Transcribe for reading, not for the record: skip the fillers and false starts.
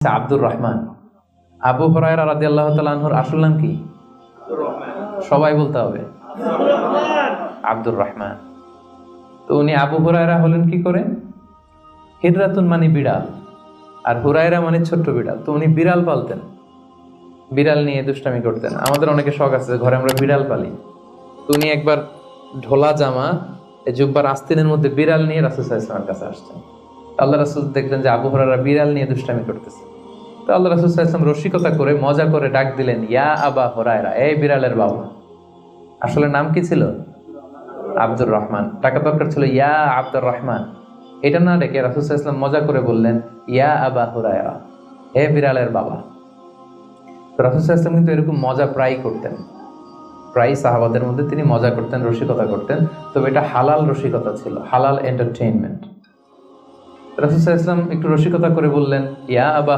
আব্দুর রহমান। আবু হুরায়রা রাদিয়াল্লাহু তাআলা আনহুর আসল নাম কি? সবাই বলতে হবে আব্দুর রহমান। তো উনি আবু হুরায়রা হলেন কি করে? হিররাতুন মানে বিড়াল, আর হুরায়রা মানে ছোট্ট বিড়াল। তো উনি বিড়াল পালতেন, বিড়াল নিয়ে দুষ্টামি করতেন। আমাদের অনেকে শখ আছে, ঘরে আমরা বিড়াল পালি। তো উনি একবার ঢোলা জামা, জুব্বার আস্তিনের মধ্যে বিড়াল নিয়ে রাসূল সাল্লাল্লাহু আলাইহি ওয়াসাল্লামের কাছে আসছেন। আল্লাহ রাসূল দেখলেন যে আবু হুরায়রা বিড়াল নিয়ে দুষ্টামি করতেছে। তো আল্লাহ রাসূল সাল্লাল্লাহু আলাইহি ওয়াসাল্লাম রসিকতা করে, মজা করে ডাক দিলেন, ইয়া আবা হুরায়রা, এই বিড়ালের বাবা। আসলে নাম কি ছিল? আব্দুর রহমান। টাকা দরকার ছিল ইয়া আব্দুর রহমান। এটা না ডেকে রাসূল সাল্লাল্লাহু আলাইহি ওয়াসাল্লাম মজা করে বললেন, ইয়া আবা হুরায়রা, হে বিড়ালের বাবা। তো রাসূল সাল্লাল্লাহু আলাইহি ওয়াসাল্লাম কিন্তু এরকম মজা প্রায় করতেন, প্রায় সাহাবাদের মধ্যে তিনি মজা করতেন, রসিকতা করতেন। তবে এটা হালাল রসিকতা ছিল, হালাল এন্টারটেইনমেন্ট। রাসূল সাল্লাল্লাহু আলাইহি ওয়াসাল্লাম একটু রসিকতা করে বললেন, ইয়া আবা